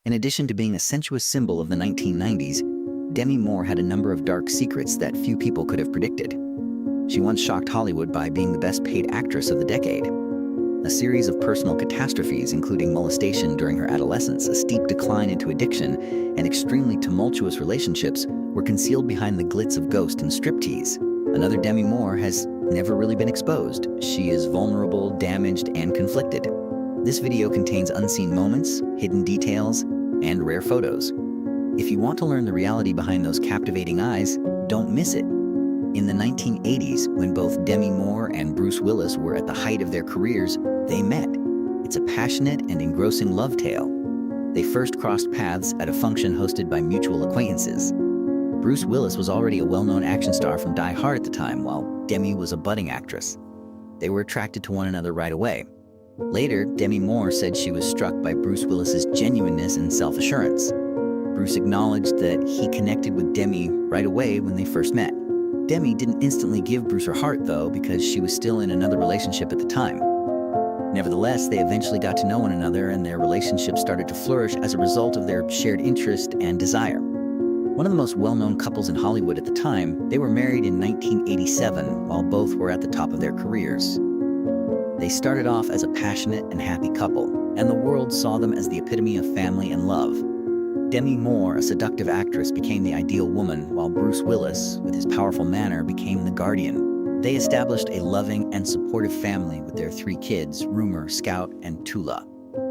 In addition to being a sensuous symbol of the 1990s, Demi Moore had a number of dark secrets that few people could have predicted. She once shocked Hollywood by being the best-paid actress of the decade. A series of personal catastrophes, including molestation during her adolescence, a steep decline into addiction, and extremely tumultuous relationships, were concealed behind the glitz of Ghost and striptease. Another Demi Moore has never really been exposed. She is vulnerable, damaged, and conflicted. This video contains unseen moments, hidden details, and rare photos. If you want to learn the reality behind those captivating eyes, don't miss it. In the 1980s, when both Demi Moore and Bruce Willis were at the height of their careers, they met. It's a passionate and engrossing love tale. They first crossed paths at a function hosted by mutual acquaintances. Bruce Willis was already a well-known action star from Die Hard at the time, while Demi was a budding actress. They were attracted to one another right away. Later, Demi Moore said she was struck by Bruce Willis's genuineness and self-assurance. Bruce acknowledged that he connected with Demi right away when they first met. Demi didn't instantly give Bruce her heart, though, because she was still in another relationship at the time. Nevertheless, they eventually got to know one another, and their relationship started to flourish as a result of their shared interest and desire. One of the most well-known couples in Hollywood at the time, they were married in 1987, while both were at the top of their careers. They started off as a passionate and happy couple, and the world saw them as the epitome of family and love. Demi Moore, a seductive actress, became the ideal woman, while Bruce Willis, with his powerful manner, became the guardian. They established a loving and supportive family with their 3 kids, Rumor, Scout, and Tula.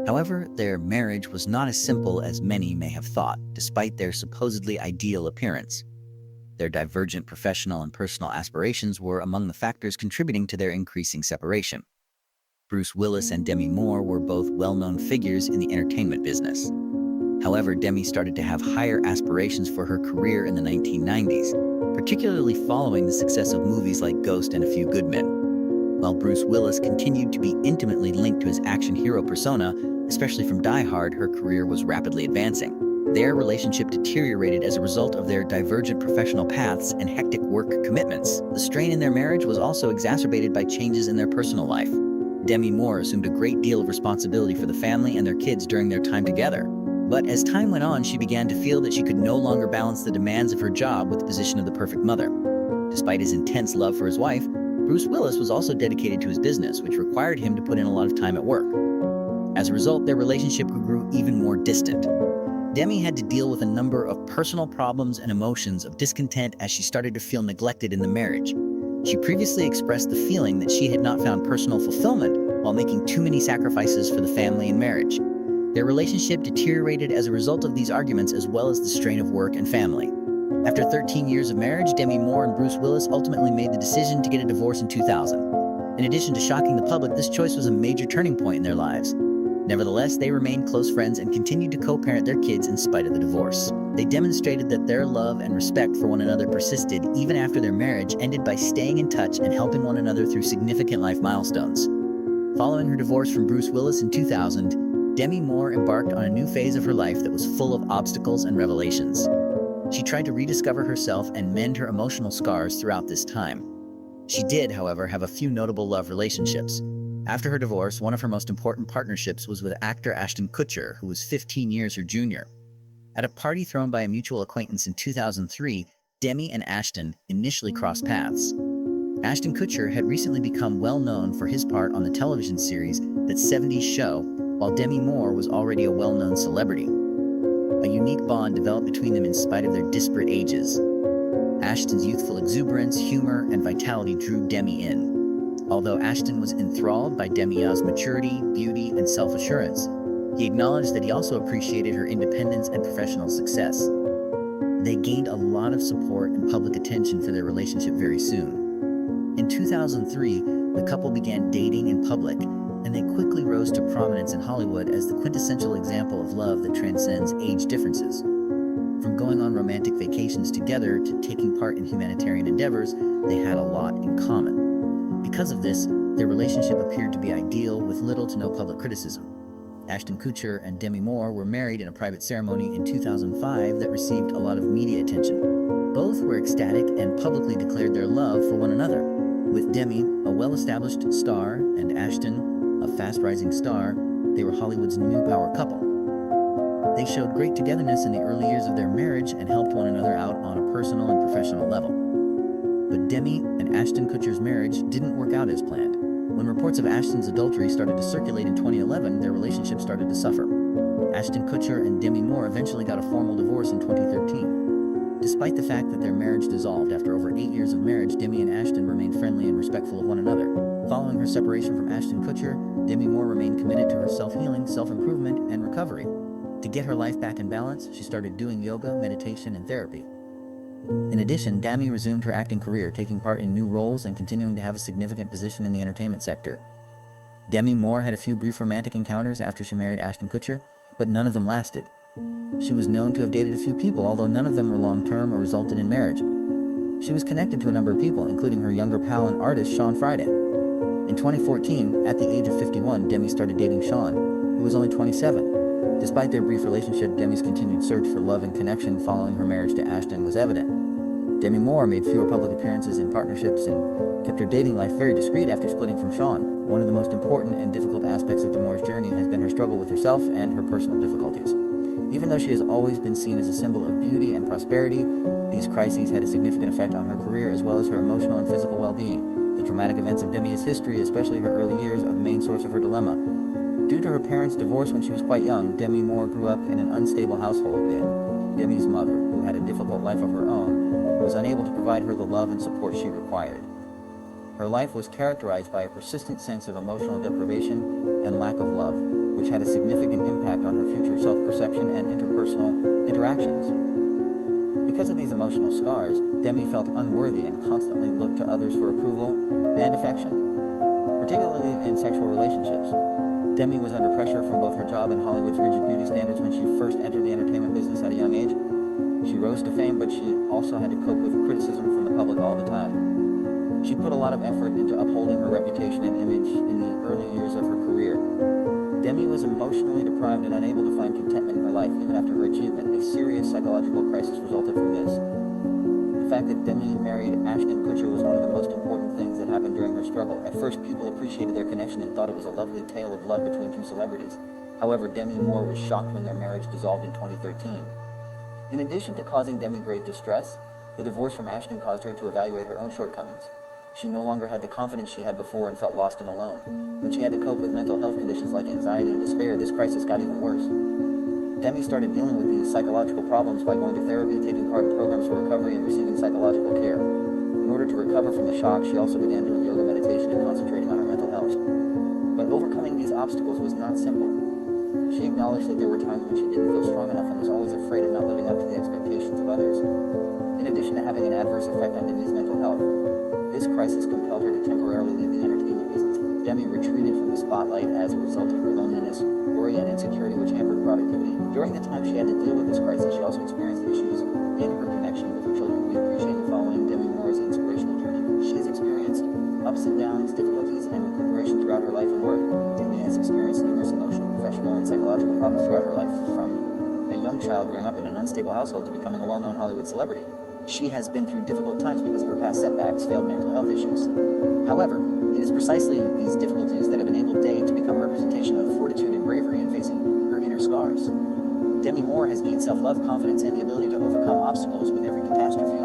However, their marriage was not as simple as many may have thought, despite their supposedly ideal appearance. Their divergent professional and personal aspirations were among the factors contributing to their increasing separation. Bruce Willis and Demi Moore were both well-known figures in the entertainment business. However, Demi started to have higher aspirations for her career in the 1990s, particularly following the success of movies like Ghost and A Few Good Men. While Bruce Willis continued to be intimately linked to his action hero persona, especially from Die Hard, her career was rapidly advancing. Their relationship deteriorated as a result of their divergent professional paths and hectic work commitments. The strain in their marriage was also exacerbated by changes in their personal life. Demi Moore assumed a great deal of responsibility for the family and their kids during their time together. But as time went on, she began to feel that she could no longer balance the demands of her job with the position of the perfect mother. Despite his intense love for his wife, Bruce Willis was also dedicated to his business, which required him to put in a lot of time at work. As a result, their relationship grew even more distant. Demi had to deal with a number of personal problems and emotions of discontent as she started to feel neglected in the marriage. She previously expressed the feeling that she had not found personal fulfillment while making too many sacrifices for the family and marriage. Their relationship deteriorated as a result of these arguments, as well as the strain of work and family. After 13 years of marriage, Demi Moore and Bruce Willis ultimately made the decision to get a divorce in 2000. In addition to shocking the public, this choice was a major turning point in their lives. Nevertheless, they remained close friends and continued to co-parent their kids in spite of the divorce. They demonstrated that their love and respect for one another persisted even after their marriage ended by staying in touch and helping one another through significant life milestones. Following her divorce from Bruce Willis in 2000, Demi Moore embarked on a new phase of her life that was full of obstacles and revelations. She tried to rediscover herself and mend her emotional scars throughout this time. She did, however, have a few notable love relationships. After her divorce, one of her most important partnerships was with actor Ashton Kutcher, who was 15 years her junior. At a party thrown by a mutual acquaintance in 2003, Demi and Ashton initially crossed paths. Ashton Kutcher had recently become well known for his part on the television series That 70s Show, while Demi Moore was already a well-known celebrity. A unique bond developed between them in spite of their disparate ages. Ashton's youthful exuberance, humor, and vitality drew Demi in. Although Ashton was enthralled by Demi's maturity, beauty, and self-assurance, he acknowledged that he also appreciated her independence and professional success. They gained a lot of support and public attention for their relationship very soon. In 2003, the couple began dating in public, and they quickly rose to prominence in Hollywood as the quintessential example of love that transcends age differences. From going on romantic vacations together to taking part in humanitarian endeavors, they had a lot in common. Because of this, their relationship appeared to be ideal with little to no public criticism. Ashton Kutcher and Demi Moore were married in a private ceremony in 2005 that received a lot of media attention. Both were ecstatic and publicly declared their love for one another. With Demi, a well-established star, and Ashton, a fast-rising star, they were Hollywood's new power couple. They showed great togetherness in the early years of their marriage and helped one another out on a personal and professional level. But Demi and Ashton Kutcher's marriage didn't work out as planned. When reports of Ashton's adultery started to circulate in 2011, their relationship started to suffer. Ashton Kutcher and Demi Moore eventually got a formal divorce in 2013. Despite the fact that their marriage dissolved after over 8 years of marriage, Demi and Ashton remained friendly and respectful of one another. Following her separation from Ashton Kutcher, Demi Moore remained committed to her self-healing, self-improvement, and recovery. To get her life back in balance, she started doing yoga, meditation, and therapy. In addition, Demi resumed her acting career, taking part in new roles and continuing to have a significant position in the entertainment sector. Demi Moore had a few brief romantic encounters after she married Ashton Kutcher, but none of them lasted. She was known to have dated a few people, although none of them were long-term or resulted in marriage. She was connected to a number of people, including her younger pal and artist, Sean Friday. In 2014, at the age of 51, Demi started dating Sean, who was only 27. Despite their brief relationship, Demi's continued search for love and connection following her marriage to Ashton was evident. Demi Moore made fewer public appearances in partnerships and kept her dating life very discreet after splitting from Sean. One of the most important and difficult aspects of Demi Moore's journey has been her struggle with herself and her personal difficulties. Even though she has always been seen as a symbol of beauty and prosperity, these crises had a significant effect on her career as well as her emotional and physical well-being. The traumatic events of Demi's history, especially her early years, are the main source of her dilemma. Due to her parents' divorce when she was quite young, Demi Moore grew up in an unstable household, and Demi's mother, who had a difficult life of her own, was unable to provide her the love and support she required. Her life was characterized by a persistent sense of emotional deprivation and lack of love, which had a significant impact on her future self-perception and interpersonal interactions. Because of these emotional scars, Demi felt unworthy and constantly looked to others for approval and affection, particularly in sexual relationships. Demi was under pressure from both her job and Hollywood's rigid beauty standards when she first entered the entertainment business at a young age. She rose to fame, but she also had to cope with criticism from the public all the time. She put a lot of effort into upholding her reputation and image in the early years of her career. Demi was emotionally deprived and unable to find contentment in her life even after her achievement. A serious psychological crisis resulted from this. The fact that Demi married Ashton Kutcher was one of the most important things that happened during her struggle. At first, people appreciated their connection and thought it was a lovely tale of love between two celebrities. However, Demi Moore was shocked when their marriage dissolved in 2013. In addition to causing Demi great distress, the divorce from Ashton caused her to evaluate her own shortcomings. She no longer had the confidence she had before and felt lost and alone. When she had to cope with mental health conditions like anxiety and despair, this crisis got even worse. Demi started dealing with these psychological problems by going to therapy, taking part in programs for recovery, and receiving psychological care. In order to recover from the shock, she also began doing yoga, meditation, and concentrating on her mental health. But overcoming these obstacles was not simple. She acknowledged that there were times when she didn't feel strong enough and was always afraid of not living up to the expectations of others. In addition to having an adverse effect on Demi's mental health, this crisis compelled her to temporarily leave the entertainment business. Demi retreated from the spotlight as a result of her loneliness, worry, and insecurity, which hampered productivity. During the time she had to deal with this crisis, she also experienced issues in her connection with her children. We appreciate following Demi Moore's inspirational journey. She has experienced ups and downs, difficulties, and recuperation throughout her life and work. Demi has experienced numerous emotional, professional, and psychological problems throughout her life, from a young child growing up in an unstable household to becoming a well-known Hollywood celebrity. She has been through difficult times because of her past setbacks, failed mental health issues. However, it is precisely these difficulties that have enabled Day to become a representation of fortitude and bravery in facing her inner scars. Demi Moore has gained self-love, confidence, and the ability to overcome obstacles with every catastrophe.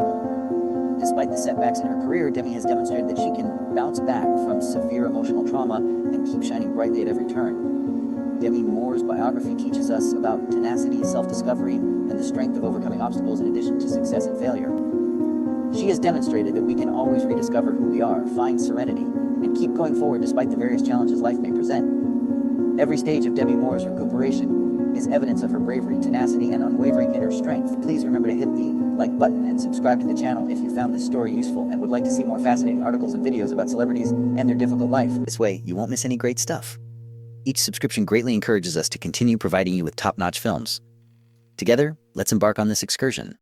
Despite the setbacks in her career, Demi has demonstrated that she can bounce back from severe emotional trauma and keep shining brightly at every turn. Demi Moore's biography teaches us about tenacity, self-discovery, and the strength of overcoming obstacles in addition to success and failure. She has demonstrated that we can always rediscover who we are, find serenity, and keep going forward despite the various challenges life may present. Every stage of Demi Moore's recuperation is evidence of her bravery, tenacity, and unwavering inner strength. Please remember to hit the like button and subscribe to the channel if you found this story useful and would like to see more fascinating articles and videos about celebrities and their difficult life. This way, you won't miss any great stuff. Each subscription greatly encourages us to continue providing you with top-notch films. Together, let's embark on this excursion.